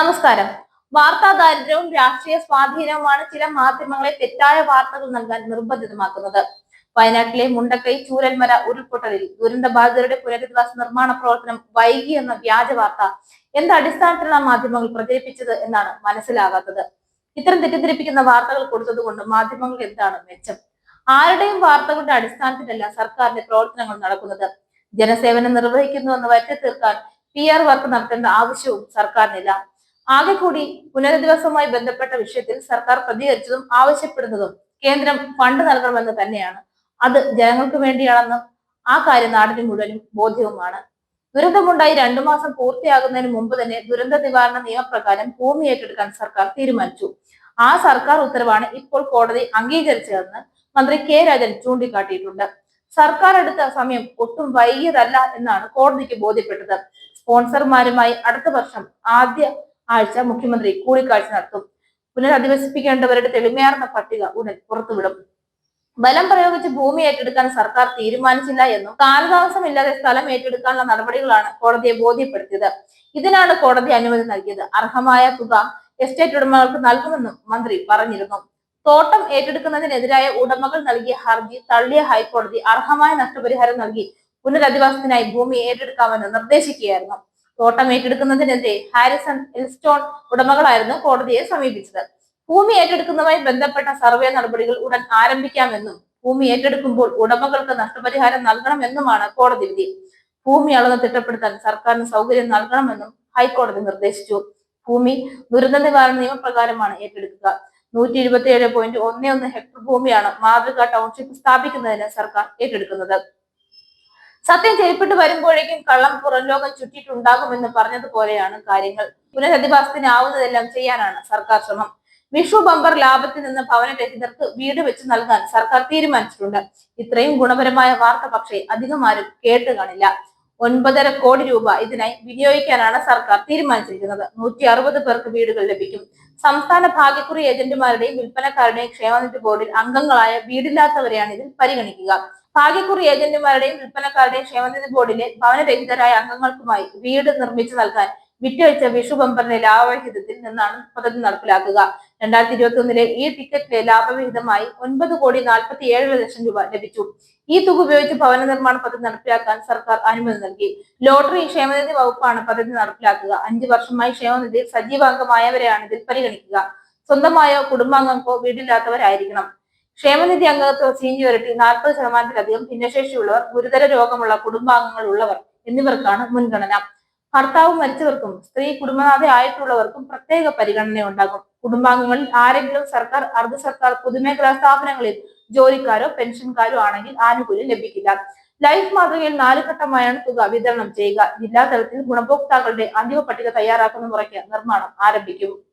നമസ്കാരം. വാർത്താ ദാരിദ്ര്യവും രാഷ്ട്രീയ സ്വാധീനവുമാണ് ചില മാധ്യമങ്ങളെ തെറ്റായ വാർത്തകൾ നൽകാൻ നിർബന്ധിതമാക്കുന്നത്. വയനാട്ടിലെ മുണ്ടക്കൈ ചൂരൽമല ഉരുൾപൊട്ടലിൽ ദുരന്തബാധിതരുടെ പുനരധിവാസ നിർമ്മാണ പ്രവർത്തനം വൈകി എന്ന വ്യാജ വാർത്ത എന്ത് അടിസ്ഥാനത്തിലാണ് മാധ്യമങ്ങൾ പ്രചരിപ്പിച്ചത് എന്നാണ് മനസ്സിലാകാത്തത്. ഇത്തരം തെറ്റിദ്ധരിപ്പിക്കുന്ന വാർത്തകൾ കൊടുത്തതുകൊണ്ട് മാധ്യമങ്ങൾക്ക് എന്താണ് മെച്ചം? ആരുടെയും വാർത്തകളുടെ അടിസ്ഥാനത്തിലല്ല സർക്കാരിന്റെ പ്രവർത്തനങ്ങൾ നടക്കുന്നത്. ജനസേവനം നിർവഹിക്കുന്നുവെന്ന് വരുത്തി തീർക്കാൻ PR വർക്ക് നടത്തേണ്ട ആവശ്യവും സർക്കാരിനില്ല. ആകെ കൂടി പുനരധിവാസവുമായി ബന്ധപ്പെട്ട വിഷയത്തിൽ സർക്കാർ പ്രതികരിച്ചതും ആവശ്യപ്പെടുന്നതും കേന്ദ്രം ഫണ്ട് നൽകണമെന്ന് തന്നെയാണ്. അത് ജനങ്ങൾക്ക് വേണ്ടിയാണെന്നും ആ കാര്യം നാടിന് മുഴുവനും ബോധ്യവുമാണ്. ദുരന്തമുണ്ടായി 2 മാസം പൂർത്തിയാകുന്നതിന് മുമ്പ് തന്നെ ദുരന്ത നിവാരണ നിയമപ്രകാരം ഭൂമി ഏറ്റെടുക്കാൻ സർക്കാർ തീരുമാനിച്ചു. ആ സർക്കാർ ഉത്തരവാണ് ഇപ്പോൾ കോടതി അംഗീകരിച്ചതെന്ന് മന്ത്രി K. രാജൻ ചൂണ്ടിക്കാട്ടിയിട്ടുണ്ട്. സർക്കാർ എടുത്ത സമയം ഒട്ടും വൈകിയതല്ല എന്നാണ് കോടതിക്ക് ബോധ്യപ്പെട്ടത്. സ്പോൺസർമാരുമായി അടുത്ത വർഷം ആദ്യ ആഴ്ച മുഖ്യമന്ത്രി കൂടിക്കാഴ്ച നടത്തും. പുനരധിവസിപ്പിക്കേണ്ടവരുടെ തെളിമയാർന്ന പട്ടിക ഉടൻ പുറത്തുവിടും. ബലം പ്രയോഗിച്ച് ഭൂമി ഏറ്റെടുക്കാൻ സർക്കാർ തീരുമാനിച്ചില്ല എന്നും കാലതാമസമില്ലാതെ സ്ഥലം ഏറ്റെടുക്കാനുള്ള നടപടികളാണ് കോടതിയെ ബോധ്യപ്പെടുത്തിയത്. ഇതിനാണ് കോടതി അനുമതി നൽകിയത്. അർഹമായ തുക എസ്റ്റേറ്റ് ഉടമകൾക്ക് നൽകുമെന്നും മന്ത്രി പറഞ്ഞിരുന്നു. തോട്ടം ഏറ്റെടുക്കുന്നതിനെതിരായ ഉടമകൾ നൽകിയ ഹർജി തള്ളിയ ഹൈക്കോടതി അർഹമായ നഷ്ടപരിഹാരം നൽകി പുനരധിവാസത്തിനായി ഭൂമി ഏറ്റെടുക്കാമെന്ന് നിർദ്ദേശിക്കുകയായിരുന്നു. തോട്ടം ഏറ്റെടുക്കുന്നതിനെതിരെ ഹാരിസൺ എൽസ്റ്റോൺ ഉടമകളായിരുന്നു കോടതിയെ സമീപിച്ചത്. ഭൂമി ഏറ്റെടുക്കുന്നതുമായി ബന്ധപ്പെട്ട സർവേ നടപടികൾ ഉടൻ ആരംഭിക്കാമെന്നും ഭൂമി ഏറ്റെടുക്കുമ്പോൾ ഉടമകൾക്ക് നഷ്ടപരിഹാരം നൽകണമെന്നുമാണ് കോടതി വിധി. ഭൂമി അളന്ന് തിട്ടപ്പെടുത്താൻ സർക്കാരിന് സൗകര്യം നൽകണമെന്നും ഹൈക്കോടതി നിർദ്ദേശിച്ചു. ഭൂമി ദുരന്ത നിവാരണ നിയമപ്രകാരമാണ് ഏറ്റെടുക്കുക. 127.11 ഹെക്ടർ ഭൂമിയാണ് മാതൃകാ ടൗൺഷിപ്പ് സ്ഥാപിക്കുന്നതിന് സർക്കാർ ഏറ്റെടുക്കുന്നത്. സത്യം ചെയ്യപ്പെട്ടു വരുമ്പോഴേക്കും കള്ളം പുറം ലോകം ചുറ്റിയിട്ടുണ്ടാകുമെന്ന് പറഞ്ഞതുപോലെയാണ് കാര്യങ്ങൾ. പുനരധിവാസത്തിനാവുന്നതെല്ലാം ചെയ്യാനാണ് സർക്കാർ ശ്രമം. വിഷു ബമ്പർ ലാഭത്തിൽ നിന്ന് ഭവനരഹിതർക്ക് വീട് വെച്ച് നൽകാൻ സർക്കാർ തീരുമാനിച്ചിട്ടുണ്ട്. ഇത്രയും ഗുണപരമായ വാർത്ത പക്ഷേ അധികം ആരും കേട്ട് കാണില്ല. 9.5 കോടി രൂപ ഇതിനായി വിനിയോഗിക്കാനാണ് സർക്കാർ തീരുമാനിച്ചിരിക്കുന്നത്. 160 പേർക്ക് വീടുകൾ ലഭിക്കും. സംസ്ഥാന ഭാഗ്യക്കുറി ഏജന്റുമാരുടെയും വിൽപ്പനക്കാരുടെയും ക്ഷേമനിധി ബോർഡിൽ അംഗങ്ങളായ വീടില്ലാത്തവരെയാണ് ഇതിൽ പരിഗണിക്കുക. ഭാഗ്യക്കുറി ഏജന്റുമാരുടെയും വിൽപ്പനക്കാരുടെയും ക്ഷേമനിധി ബോർഡിലെ ഭവനരഹിതരായ അംഗങ്ങൾക്കുമായി വീട് നിർമ്മിച്ചു നൽകാൻ വിറ്റഴിച്ച വിഷു ബമ്പറിന്റെ ലാഭവിഹിതത്തിൽ നിന്നാണ് പദ്ധതി നടപ്പിലാക്കുക. 2021 ഈ ടിക്കറ്റിലെ ലാഭവിഹിതമായി 9.47 കോടി രൂപ ലഭിച്ചു. ഈ തുക ഉപയോഗിച്ച് ഭവന നിർമ്മാണ പദ്ധതി നടപ്പിലാക്കാൻ സർക്കാർ അനുമതി നൽകി. ലോട്ടറി ക്ഷേമനിധി വകുപ്പാണ് പദ്ധതി നടപ്പിലാക്കുക. 5 വർഷമായി ക്ഷേമനിധിയിൽ സജീവാംഗമായവരെയാണ് ഇതിൽ പരിഗണിക്കുക. സ്വന്തമായോ കുടുംബാംഗങ്ങൾക്കോ വീടില്ലാത്തവരായിരിക്കണം. ക്ഷേമനിധി അംഗത്വ സീനിയോറിറ്റി 40%-ലധികം, ഭിന്നശേഷിയുള്ളവർ, ഗുരുതര രോഗമുള്ള കുടുംബാംഗങ്ങൾ ഉള്ളവർ എന്നിവർക്കാണ് മുൻഗണന. ഭർത്താവ് മരിച്ചവർക്കും സ്ത്രീ കുടുംബനാഥ ആയിട്ടുള്ളവർക്കും പ്രത്യേക പരിഗണന ഉണ്ടാകും. കുടുംബാംഗങ്ങളിൽ ആരെങ്കിലും സർക്കാർ, അർദ്ധ സർക്കാർ, പൊതുമേഖലാ സ്ഥാപനങ്ങളിൽ ജോലിക്കാരോ പെൻഷൻകാരോ ആണെങ്കിൽ ആനുകൂല്യം ലഭിക്കില്ല. ലൈഫ് മാതൃകയിൽ 4 ഘട്ടമായാണ് തുക വിതരണം ചെയ്യുക. ജില്ലാ തലത്തിൽ ഗുണഭോക്താക്കളുടെ അന്തിമ പട്ടിക തയ്യാറാക്കുന്ന മുറയ്ക്ക് നിർമ്മാണം ആരംഭിക്കും.